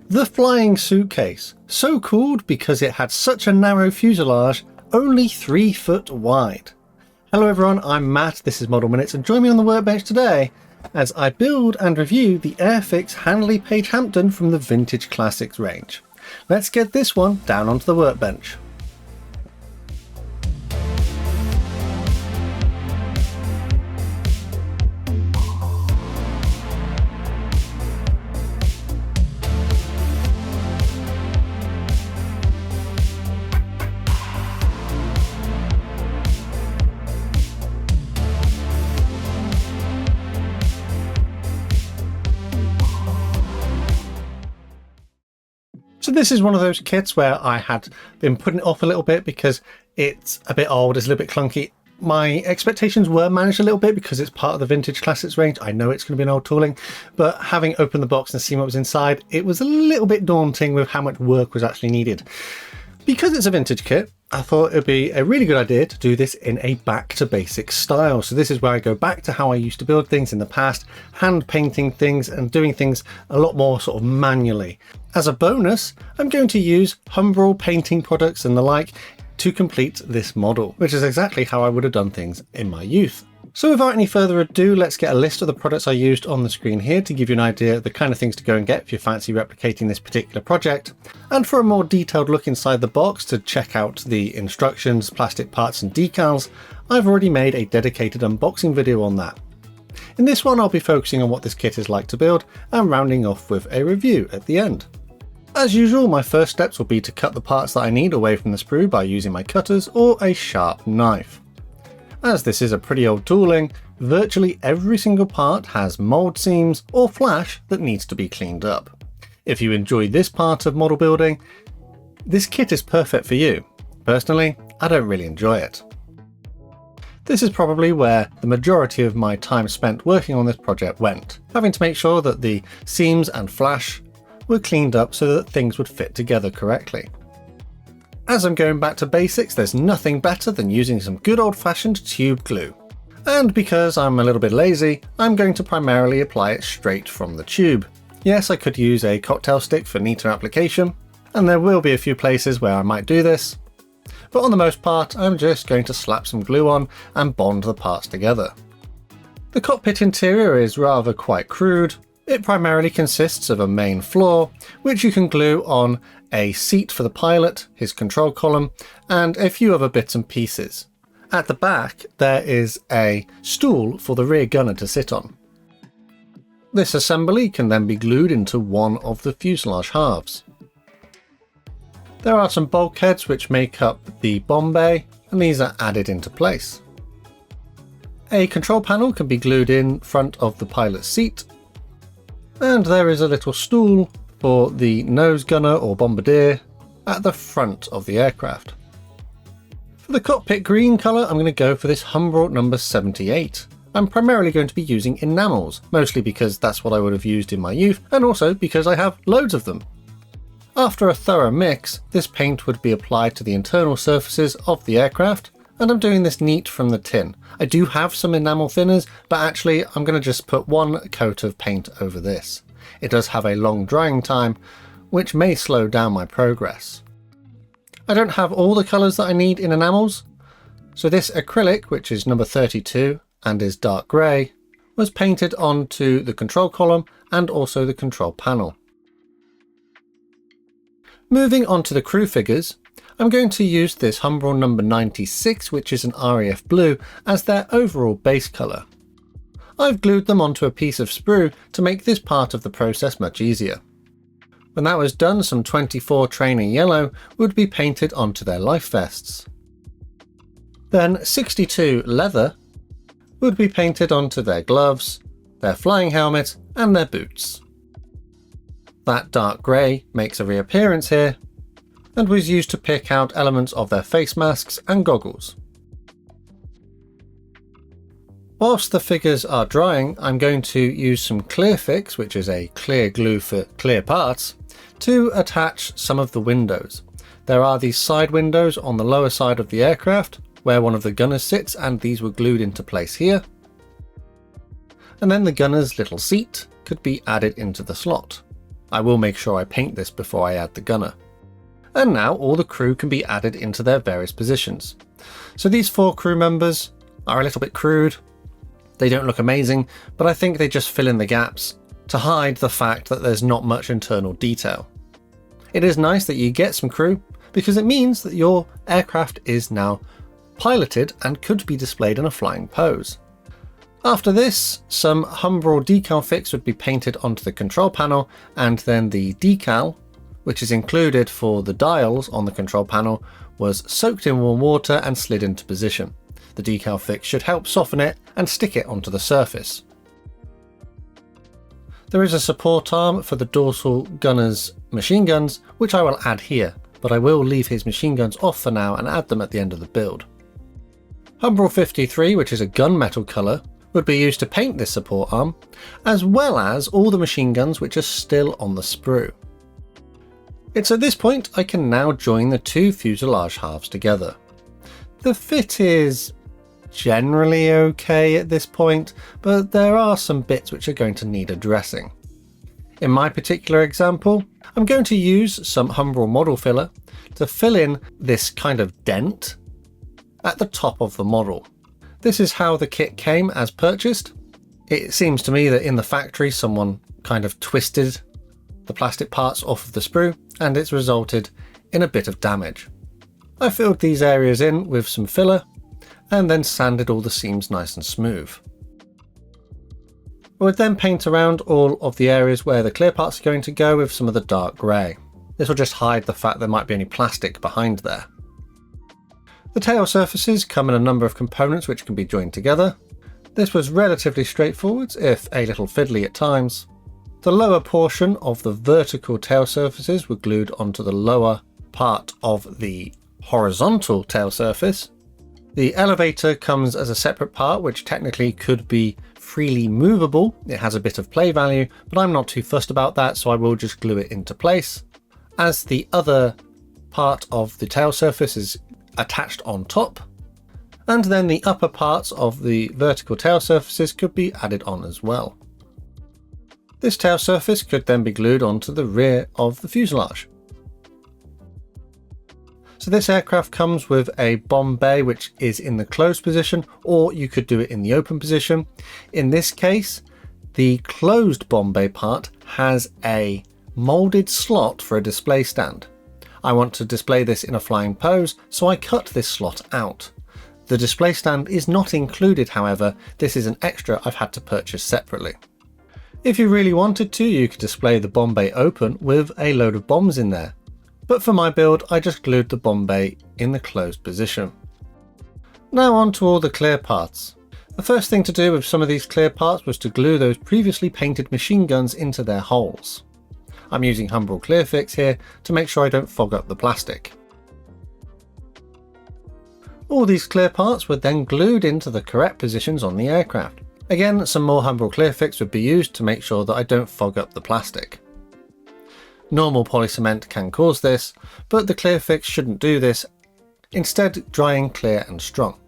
The flying suitcase, so called because it had such a narrow fuselage, only 3 foot wide. Hello everyone, I'm Matt, this is Model Minutes, and join me on the workbench today as I build and review the Airfix Handley Page Hampden from the Vintage Classics range. Let's get this one down onto the workbench. So this is one of those kits where I had been putting it off a little bit because it's a bit old, it's a little bit clunky. My expectations were managed a little bit because it's part of the Vintage Classics range. I know it's going to be an old tooling, but having opened the box and seen what was inside, it was a little bit daunting with how much work was actually needed. Because it's a vintage kit, I thought it would be a really good idea to do this in a back to basics style. So this is where I go back to how I used to build things in the past, hand painting things and doing things a lot more sort of manually. As a bonus, I'm going to use Humbrol painting products and the like to complete this model, which is exactly how I would have done things in my youth. So without any further ado, let's get a list of the products I used on the screen here to give you an idea of the kind of things to go and get if you fancy replicating this particular project. And for a more detailed look inside the box to check out the instructions, plastic parts and decals, I've already made a dedicated unboxing video on that. In this one, I'll be focusing on what this kit is like to build and rounding off with a review at the end. As usual, my first steps will be to cut the parts that I need away from the sprue by using my cutters or a sharp knife. As this is a pretty old tooling, virtually every single part has mould seams or flash that needs to be cleaned up. If you enjoy this part of model building, this kit is perfect for you. Personally, I don't really enjoy it. This is probably where the majority of my time spent working on this project went, having to make sure that the seams and flash were cleaned up so that things would fit together correctly. As I'm going back to basics, there's nothing better than using some good old-fashioned tube glue. And because I'm a little bit lazy, I'm going to primarily apply it straight from the tube. Yes, I could use a cocktail stick for neater application, and there will be a few places where I might do this, but on the most part, I'm just going to slap some glue on and bond the parts together. The cockpit interior is rather quite crude. It primarily consists of a main floor, which you can glue on a seat for the pilot, his control column, and a few other bits and pieces. At the back, there is a stool for the rear gunner to sit on. This assembly can then be glued into one of the fuselage halves. There are some bulkheads which make up the bomb bay, and these are added into place. A control panel can be glued in front of the pilot's seat, and there is a little stool for the nose gunner or bombardier at the front of the aircraft. For the cockpit green colour, I'm going to go for this Humbrol number 78. I'm primarily going to be using enamels, mostly because that's what I would have used in my youth, and also because I have loads of them. After a thorough mix, this paint would be applied to the internal surfaces of the aircraft, and I'm doing this neat from the tin. I do have some enamel thinners, but actually I'm going to just put one coat of paint over this. It does have a long drying time, which may slow down my progress. I don't have all the colours that I need in enamels, so this acrylic, which is number 32 and is dark grey, was painted onto the control column and also the control panel. Moving on to the crew figures, I'm going to use this Humbrol number 96, which is an RAF blue, as their overall base colour. I've glued them onto a piece of sprue to make this part of the process much easier. When that was done, some 24 trainer yellow would be painted onto their life vests. Then 62 leather would be painted onto their gloves, their flying helmet and their boots. That dark grey makes a reappearance here and was used to pick out elements of their face masks and goggles. Whilst the figures are drying, I'm going to use some Clearfix, which is a clear glue for clear parts, to attach some of the windows. There are these side windows on the lower side of the aircraft, where one of the gunners sits, and these were glued into place here. And then the gunner's little seat could be added into the slot. I will make sure I paint this before I add the gunner. And now all the crew can be added into their various positions. So these 4 crew members are a little bit crude. They don't look amazing, but I think they just fill in the gaps to hide the fact that there's not much internal detail. It is nice that you get some crew because it means that your aircraft is now piloted and could be displayed in a flying pose. After this, some Humbrol decal fix would be painted onto the control panel, and then the decal, which is included for the dials on the control panel, was soaked in warm water and slid into position. The decal fix should help soften it and stick it onto the surface. There is a support arm for the dorsal gunner's machine guns, which I will add here, but I will leave his machine guns off for now and add them at the end of the build. Humbrol 53, which is a gunmetal colour, would be used to paint this support arm, as well as all the machine guns which are still on the sprue. It's at this point I can now join the 2 fuselage halves together. The fit is generally okay at this point, but there are some bits which are going to need addressing. In my particular example, I'm going to use some Humbrol model filler to fill in this kind of dent at the top of the model. This is how the kit came as purchased. It seems to me that in the factory someone kind of twisted the plastic parts off of the sprue and it's resulted in a bit of damage. I filled these areas in with some filler and then sanded all the seams nice and smooth. I would then paint around all of the areas where the clear parts are going to go with some of the dark grey. This will just hide the fact there might be any plastic behind there. The tail surfaces come in a number of components which can be joined together. This was relatively straightforward, if a little fiddly at times. The lower portion of the vertical tail surfaces were glued onto the lower part of the horizontal tail surface. The elevator comes as a separate part which technically could be freely movable. It has a bit of play value, but I'm not too fussed about that, so I will just glue it into place. As the other part of the tail surface is attached on top, and then the upper parts of the vertical tail surfaces could be added on as well. This tail surface could then be glued onto the rear of the fuselage. So this aircraft comes with a bomb bay which is in the closed position, or you could do it in the open position. In this case, the closed bomb bay part has a moulded slot for a display stand. I want to display this in a flying pose, so I cut this slot out. The display stand is not included, however. This is an extra I've had to purchase separately. If you really wanted to, you could display the bomb bay open with a load of bombs in there. But for my build, I just glued the bomb bay in the closed position. Now on to all the clear parts. The first thing to do with some of these clear parts was to glue those previously painted machine guns into their holes. I'm using Humbrol Clear Fix here to make sure I don't fog up the plastic. All these clear parts were then glued into the correct positions on the aircraft. Again, some more Humbrol Clear Fix would be used to make sure that I don't fog up the plastic. Normal polycement can cause this, but the Clear Fix shouldn't do this, instead drying clear and strong.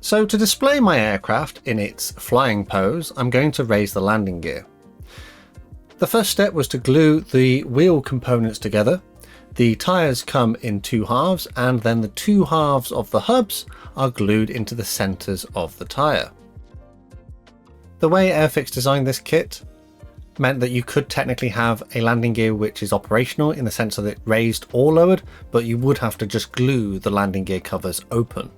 So to display my aircraft in its flying pose, I'm going to raise the landing gear. The first step was to glue the wheel components together. The tyres come in 2 halves, and then the 2 halves of the hubs are glued into the centres of the tyre. The way Airfix designed this kit meant that you could technically have a landing gear which is operational in the sense that it raised or lowered, but you would have to just glue the landing gear covers open.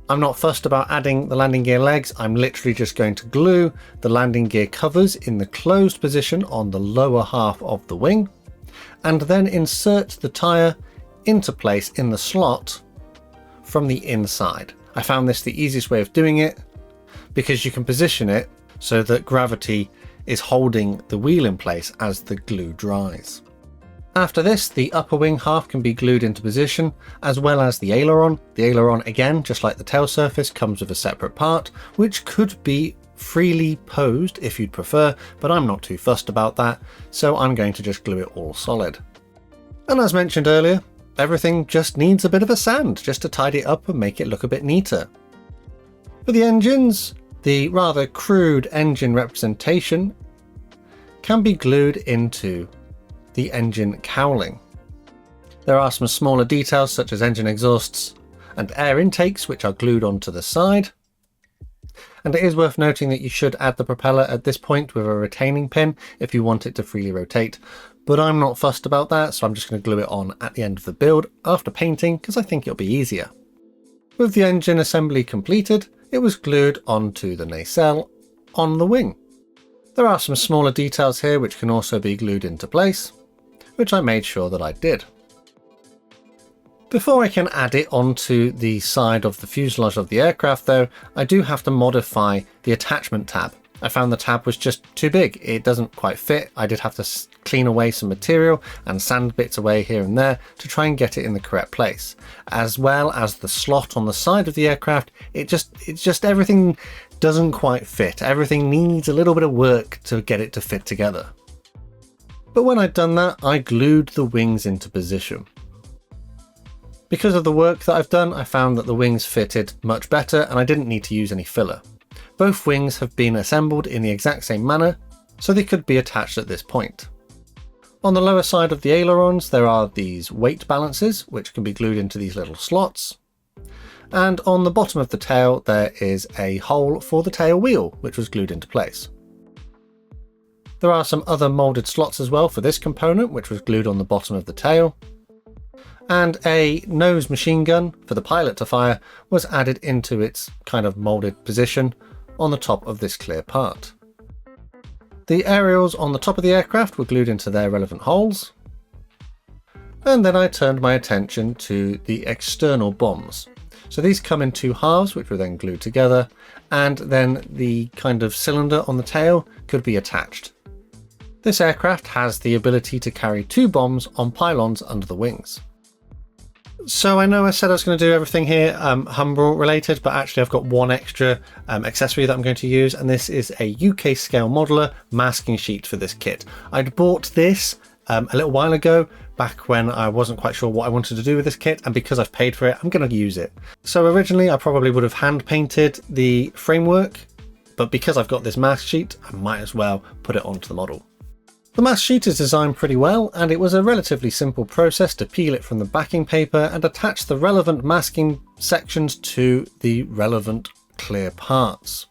I'm not fussed about adding the landing gear legs. I'm literally just going to glue the landing gear covers in the closed position on the lower half of the wing, and then insert the tyre into place in the slot from the inside. I found this the easiest way of doing it because you can position it so that gravity is holding the wheel in place as the glue dries. After this, the upper wing half can be glued into position, as well as the aileron. The aileron, again, just like the tail surface, comes with a separate part, which could be freely posed if you'd prefer, but I'm not too fussed about that, so I'm going to just glue it all solid. And as mentioned earlier, everything just needs a bit of a sand, just to tidy it up and make it look a bit neater. For the engines, the rather crude engine representation can be glued into the engine cowling. There are some smaller details such as engine exhausts and air intakes which are glued onto the side. And it is worth noting that you should add the propeller at this point with a retaining pin if you want it to freely rotate, but I'm not fussed about that, so I'm just going to glue it on at the end of the build after painting because I think it'll be easier. With the engine assembly completed, it was glued onto the nacelle on the wing. There are some smaller details here which can also be glued into place, which I made sure that I did. Before I can add it onto the side of the fuselage of the aircraft though, I do have to modify the attachment tab. I found the tab was just too big, it doesn't quite fit. I did have to clean away some material and sand bits away here and there to try and get it in the correct place. As well as the slot on the side of the aircraft, it's just everything doesn't quite fit. Everything needs a little bit of work to get it to fit together. But when I'd done that, I glued the wings into position. Because of the work that I've done, I found that the wings fitted much better and I didn't need to use any filler. Both wings have been assembled in the exact same manner, so they could be attached at this point. On the lower side of the ailerons, there are these weight balances, which can be glued into these little slots. And on the bottom of the tail, there is a hole for the tail wheel, which was glued into place. There are some other moulded slots as well for this component, which was glued on the bottom of the tail. And a nose machine gun for the pilot to fire was added into its kind of moulded position on the top of this clear part. The aerials on the top of the aircraft were glued into their relevant holes. And then I turned my attention to the external bombs. So these come in two halves, which were then glued together, and then the kind of cylinder on the tail could be attached. This aircraft has the ability to carry two bombs on pylons under the wings. So I know I said I was going to do everything here Humbrol related, but actually I've got one extra accessory that I'm going to use, and this is a UK scale modular masking sheet for this kit. I'd bought this a little while ago, back when I wasn't quite sure what I wanted to do with this kit, and because I've paid for it, I'm going to use it. So originally I probably would have hand painted the framework, but because I've got this mask sheet, I might as well put it onto the model. The mask sheet is designed pretty well, and it was a relatively simple process to peel it from the backing paper and attach the relevant masking sections to the relevant clear parts.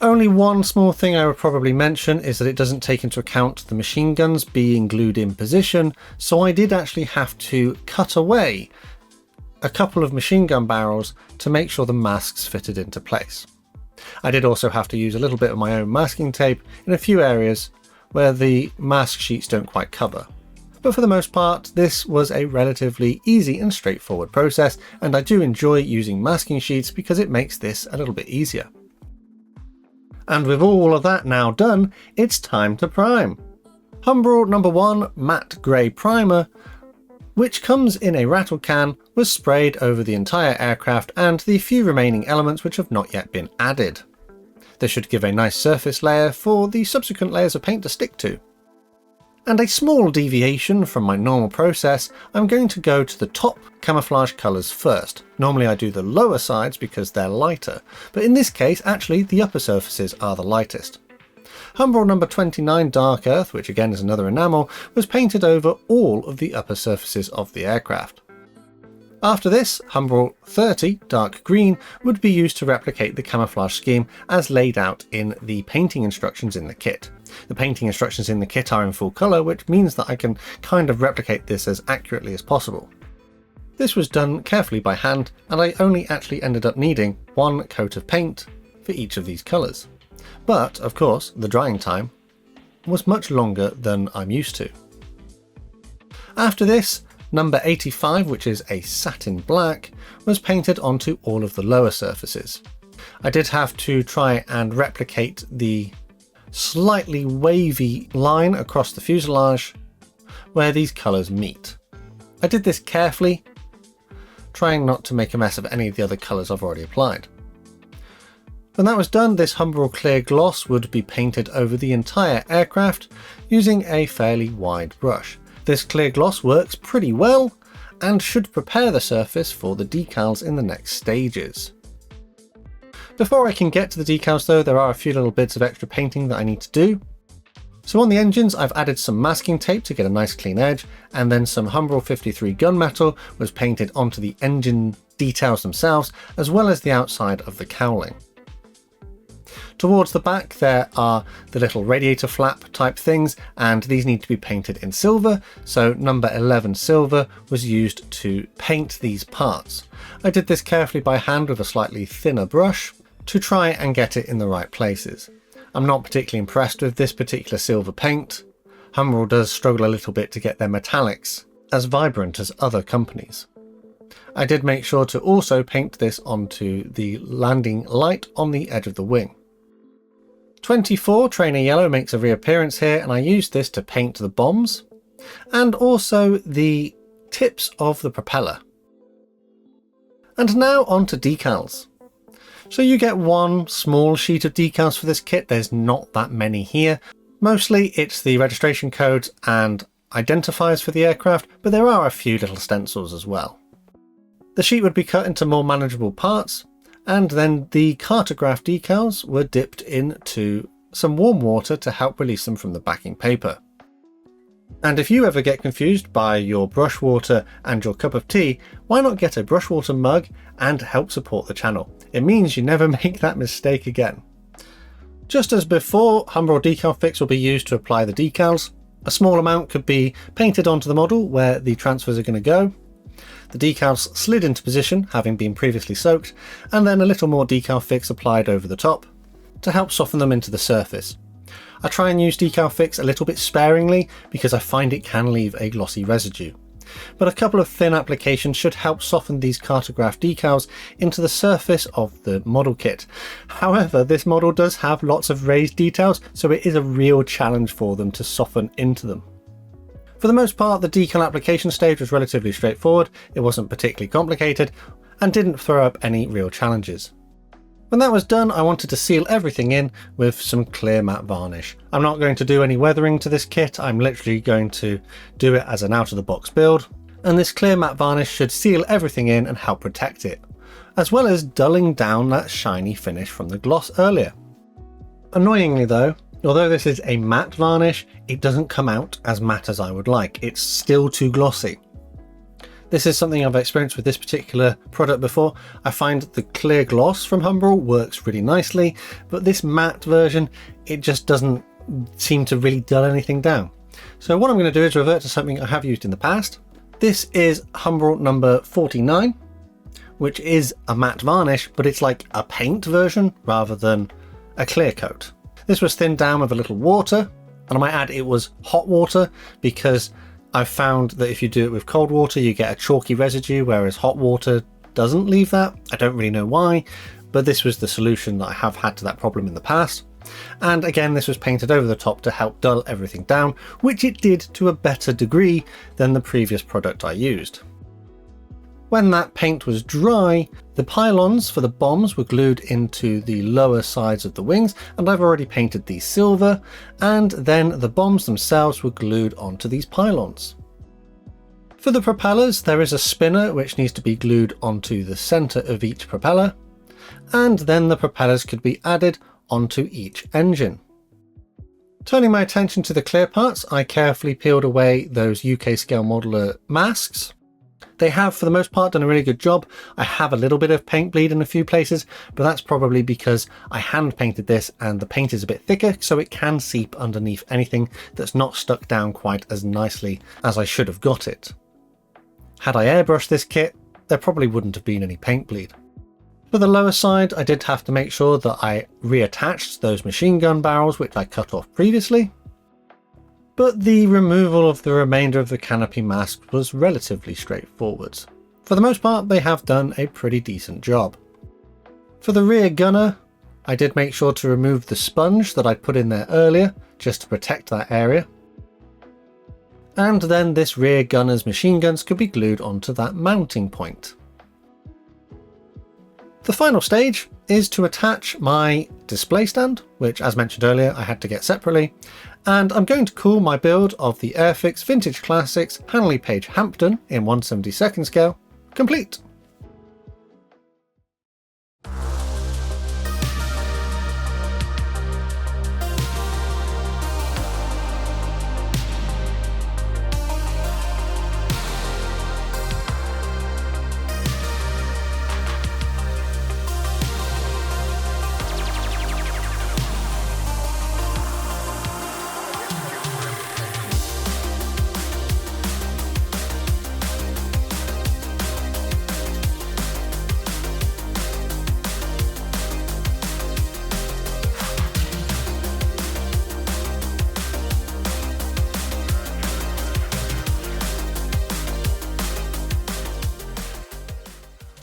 Only one small thing I would probably mention is that it doesn't take into account the machine guns being glued in position, so I did actually have to cut away a couple of machine gun barrels to make sure the masks fitted into place. I did also have to use a little bit of my own masking tape in a few areas where the mask sheets don't quite cover. But for the most part, this was a relatively easy and straightforward process, and I do enjoy using masking sheets because it makes this a little bit easier. And with all of that now done, it's time to prime. Humbrol number 1 Matte Grey Primer, which comes in a rattle can, was sprayed over the entire aircraft and the few remaining elements which have not yet been added. This should give a nice surface layer for the subsequent layers of paint to stick to. And a small deviation from my normal process, I'm going to go to the top camouflage colours first. Normally I do the lower sides because they're lighter, but in this case actually the upper surfaces are the lightest. Humbrol number 29 Dark Earth, which again is another enamel, was painted over all of the upper surfaces of the aircraft. After this, Humbrol 30 Dark Green would be used to replicate the camouflage scheme as laid out in the painting instructions in the kit. The painting instructions in the kit are in full colour, which means that I can kind of replicate this as accurately as possible. This was done carefully by hand, and I only actually ended up needing one coat of paint for each of these colours. But, of course, the drying time was much longer than I'm used to. After this, number 85, which is a satin black, was painted onto all of the lower surfaces. I did have to try and replicate the slightly wavy line across the fuselage where these colours meet. I did this carefully, trying not to make a mess of any of the other colours I've already applied. When that was done, this Humbrol clear gloss would be painted over the entire aircraft using a fairly wide brush. This clear gloss works pretty well and should prepare the surface for the decals in the next stages. Before I can get to the decals though, there are a few little bits of extra painting that I need to do. So on the engines, I've added some masking tape to get a nice clean edge, and then some Humbrol 53 gunmetal was painted onto the engine details themselves, as well as the outside of the cowling. Towards the back there are the little radiator flap type things, and these need to be painted in silver, so number 11 silver was used to paint these parts. I did this carefully by hand with a slightly thinner brush to try and get it in the right places. I'm not particularly impressed with this particular silver paint. Humbrol does struggle a little bit to get their metallics as vibrant as other companies. I did make sure to also paint this onto the landing light on the edge of the wing. 24 Trainer Yellow makes a reappearance here, and I used this to paint the bombs and also the tips of the propeller. And now on to decals. So you get one small sheet of decals for this kit. There's not that many here. Mostly it's the registration codes and identifiers for the aircraft, but there are a few little stencils as well. The sheet would be cut into more manageable parts, and then the cartograph decals were dipped into some warm water to help release them from the backing paper. And if you ever get confused by your brush water and your cup of tea, why not get a brush water mug and help support the channel? It means you never make that mistake again. Just as before, Humbrol Decal Fix will be used to apply the decals. A small amount could be painted onto the model where the transfers are going to go. The decals slid into position, having been previously soaked, and then a little more decal fix applied over the top to help soften them into the surface. I try and use decal fix a little bit sparingly because I find it can leave a glossy residue. But a couple of thin applications should help soften these cartograph decals into the surface of the model kit. However, this model does have lots of raised details, so it is a real challenge for them to soften into them. For the most part, the decal application stage was relatively straightforward. It wasn't particularly complicated and didn't throw up any real challenges. When that was done, I wanted to seal everything in with some clear matte varnish. I'm not going to do any weathering to this kit. I'm literally going to do it as an out-of-the-box build. And this clear matte varnish should seal everything in and help protect it, as well as dulling down that shiny finish from the gloss earlier. Annoyingly though, although this is a matte varnish, it doesn't come out as matte as I would like. It's still too glossy. This is something I've experienced with this particular product before. I find the clear gloss from Humbrol works really nicely, but this matte version, it just doesn't seem to really dull anything down. So what I'm going to do is revert to something I have used in the past. This is Humbrol number 49, which is a matte varnish, but it's like a paint version rather than a clear coat. This was thinned down with a little water, and I might add it was hot water because I've found that if you do it with cold water you get a chalky residue, whereas hot water doesn't leave that. I don't really know why, but this was the solution that I have had to that problem in the past. And again, this was painted over the top to help dull everything down, which it did to a better degree than the previous product I used. When that paint was dry, the pylons for the bombs were glued into the lower sides of the wings, and I've already painted these silver, and then the bombs themselves were glued onto these pylons. For the propellers, there is a spinner which needs to be glued onto the centre of each propeller, and then the propellers could be added onto each engine. Turning my attention to the clear parts, I carefully peeled away those UK scale modeler masks. They have, for the most part, done a really good job. I have a little bit of paint bleed in a few places, but that's probably because I hand painted this and the paint is a bit thicker, so it can seep underneath anything that's not stuck down quite as nicely as I should have got it. Had I airbrushed this kit, there probably wouldn't have been any paint bleed. For the lower side, I did have to make sure that I reattached those machine gun barrels which I cut off previously. But the removal of the remainder of the canopy mask was relatively straightforward. For the most part, they have done a pretty decent job. For the rear gunner, I did make sure to remove the sponge that I put in there earlier, just to protect that area. And then this rear gunner's machine guns could be glued onto that mounting point. The final stage is to attach my display stand, which as mentioned earlier I had to get separately, and I'm going to call my build of the Airfix Vintage Classics Handley Page Hampden in 1/72 scale complete.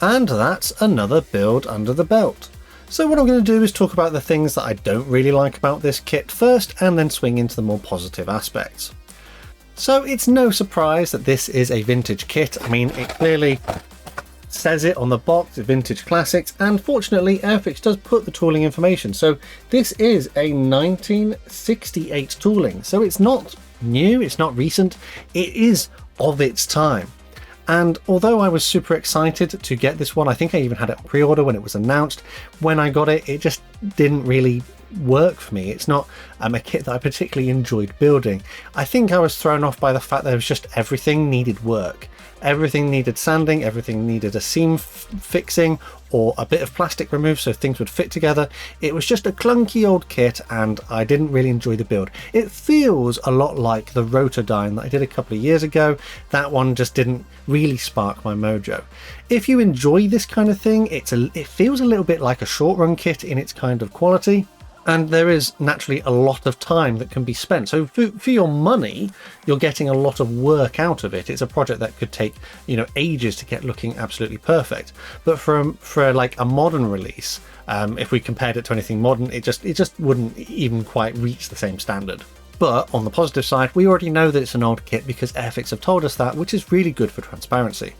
And that's another build under the belt. So what I'm going to do is talk about the things that I don't really like about this kit first, and then swing into the more positive aspects. So it's no surprise that this is a vintage kit. I mean, it clearly says it on the box, Vintage Classics, and fortunately Airfix does put the tooling information. So this is a 1968 tooling, so it's not new, it's not recent, it is of its time. And although I was super excited to get this one, I think I even had it pre-order when it was announced, when I got it, it just didn't really work for me. It's not a kit that I particularly enjoyed building. I think I was thrown off by the fact that it was just everything needed work. Everything needed sanding, everything needed a seam fixing or a bit of plastic removed so things would fit together. It was just a clunky old kit and I didn't really enjoy the build. It feels a lot like the Rotodyne that I did a couple of years ago. That one just didn't really spark my mojo. If you enjoy this kind of thing, it feels a little bit like a short run kit in its kind of quality. And there is naturally a lot of time that can be spent. So for your money, you're getting a lot of work out of it. It's a project that could take, ages to get looking absolutely perfect. But for like a modern release, if we compared it to anything modern, it just wouldn't even quite reach the same standard. But on the positive side, we already know that it's an old kit because Airfix have told us that, which is really good for transparency.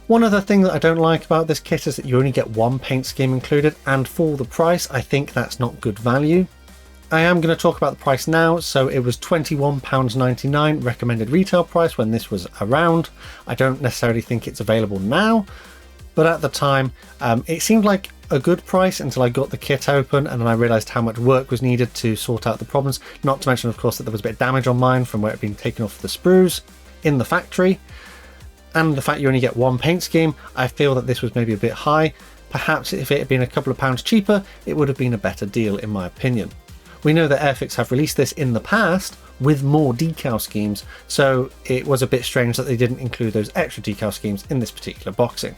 One other thing that I don't like about this kit is that you only get one paint scheme included, and for the price I think that's not good value. I am going to talk about the price now. So it was £21.99 recommended retail price when this was around. I don't necessarily think it's available now, but at the time it seemed like a good price until I got the kit open and then I realised how much work was needed to sort out the problems. Not to mention of course that there was a bit of damage on mine from where it had been taken off the sprues in the factory. And the fact you only get one paint scheme, I feel that this was maybe a bit high. Perhaps if it had been a couple of pounds cheaper, it would have been a better deal in my opinion. We know that Airfix have released this in the past with more decal schemes, so it was a bit strange that they didn't include those extra decal schemes in this particular boxing.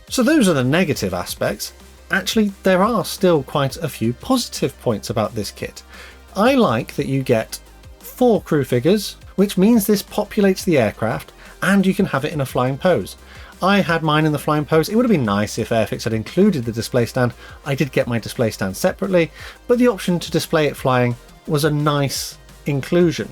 So those are the negative aspects. Actually, there are still quite a few positive points about this kit. I like that you get 4 crew figures, which means this populates the aircraft, and you can have it in a flying pose. I had mine in the flying pose. It would have been nice if Airfix had included the display stand. I did get my display stand separately, but the option to display it flying was a nice inclusion.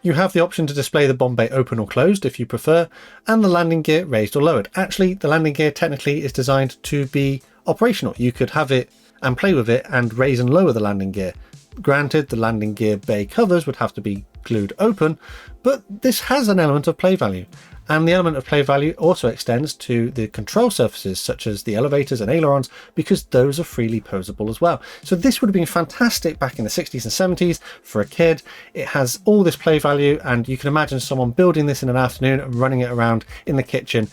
You have the option to display the bomb bay open or closed if you prefer, and the landing gear raised or lowered. Actually, the landing gear technically is designed to be operational. You could have it and play with it and raise and lower the landing gear. Granted, the landing gear bay covers would have to be glued open, but this has an element of play value. And the element of play value also extends to the control surfaces such as the elevators and ailerons, because those are freely posable as well. So this would have been fantastic back in the 60s and 70s for a kid. It has all this play value, and you can imagine someone building this in an afternoon and running it around in the kitchen,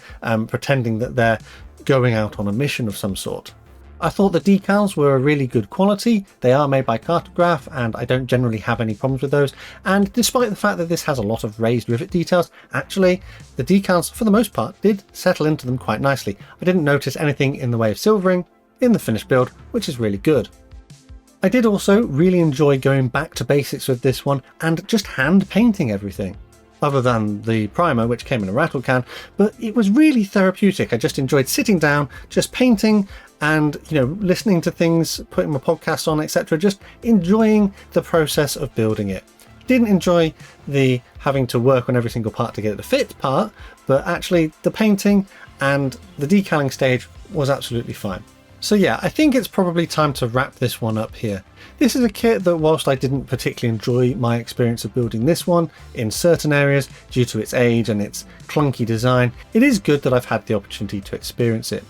pretending that they're going out on a mission of some sort. I thought the decals were a really good quality. They are made by Cartograph and I don't generally have any problems with those. And despite the fact that this has a lot of raised rivet details, actually the decals for the most part did settle into them quite nicely. I didn't notice anything in the way of silvering in the finished build, which is really good. I did also really enjoy going back to basics with this one and just hand painting everything. Other than the primer, which came in a rattle can, but it was really therapeutic. I just enjoyed sitting down, just painting and, listening to things, putting my podcast on, etc. Just enjoying the process of building it. Didn't enjoy the having to work on every single part to get it to fit part, but actually the painting and the decaling stage was absolutely fine. So yeah, I think it's probably time to wrap this one up here. This is a kit that, whilst I didn't particularly enjoy my experience of building this one in certain areas due to its age and its clunky design, it is good that I've had the opportunity to experience it.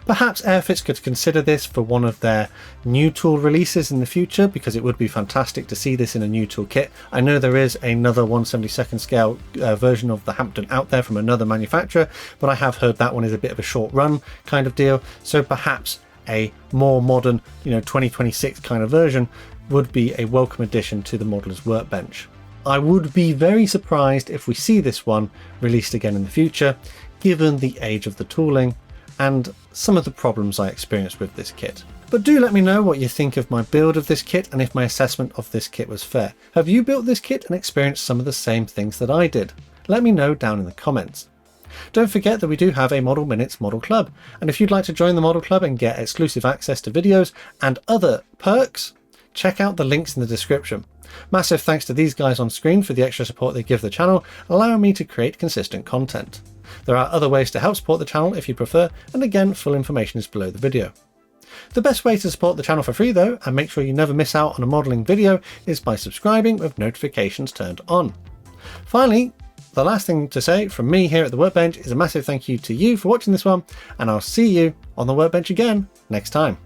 Perhaps Airfix could consider this for one of their new tool releases in the future, because it would be fantastic to see this in a new tool kit. I know there is another 1/72nd scale version of the Hampden out there from another manufacturer, but I have heard that one is a bit of a short run kind of deal, so perhaps a more modern 2026 kind of version would be a welcome addition to the modeller's workbench. I would be very surprised if we see this one released again in the future, given the age of the tooling and some of the problems I experienced with this kit. But do let me know what you think of my build of this kit and if my assessment of this kit was fair. Have you built this kit and experienced some of the same things that I did? Let me know down in the comments. Don't forget that we do have a Model Minutes Model Club, and if you'd like to join the Model Club and get exclusive access to videos and other perks, check out the links in the description. Massive thanks to these guys on screen for the extra support they give the channel, allowing me to create consistent content. There are other ways to help support the channel if you prefer, and again, full information is below the video. The best way to support the channel for free though, and make sure you never miss out on a modelling video, is by subscribing with notifications turned on. Finally, the last thing to say from me here at the Workbench is a massive thank you to you for watching this one, and I'll see you on the Workbench again next time.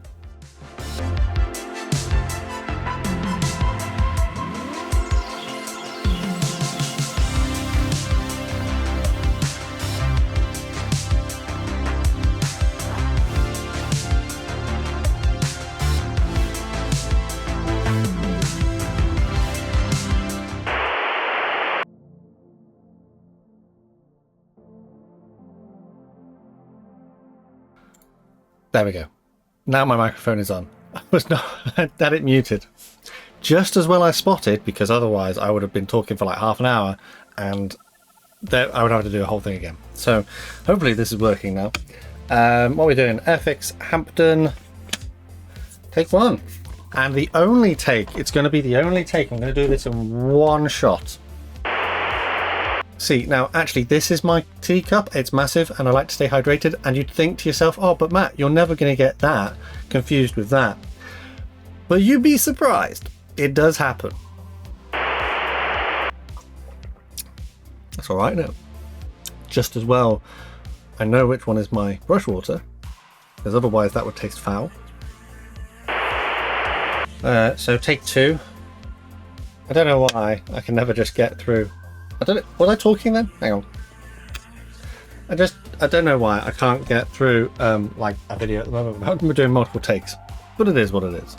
There we go. Now my microphone is on. I was not had it muted. Just as well I spotted, because otherwise I would have been talking for like half an hour and I would have to do a whole thing again. So hopefully this is working now. What are we doing? Airfix Hampden. Take one. And the only take, it's going to be the only take. I'm going to do this in one shot. See, now actually this is my teacup, it's massive and I like to stay hydrated, and you'd think to yourself, oh but Matt, you're never going to get that confused with that. But you'd be surprised, it does happen. That's alright now. Just as well I know which one is my brush water, because otherwise that would taste foul. So take two. I don't know why I can never just get through. I don't know, was I talking then? Hang on. I don't know why I can't get through like a video at the moment. We're doing multiple takes, but it is what it is.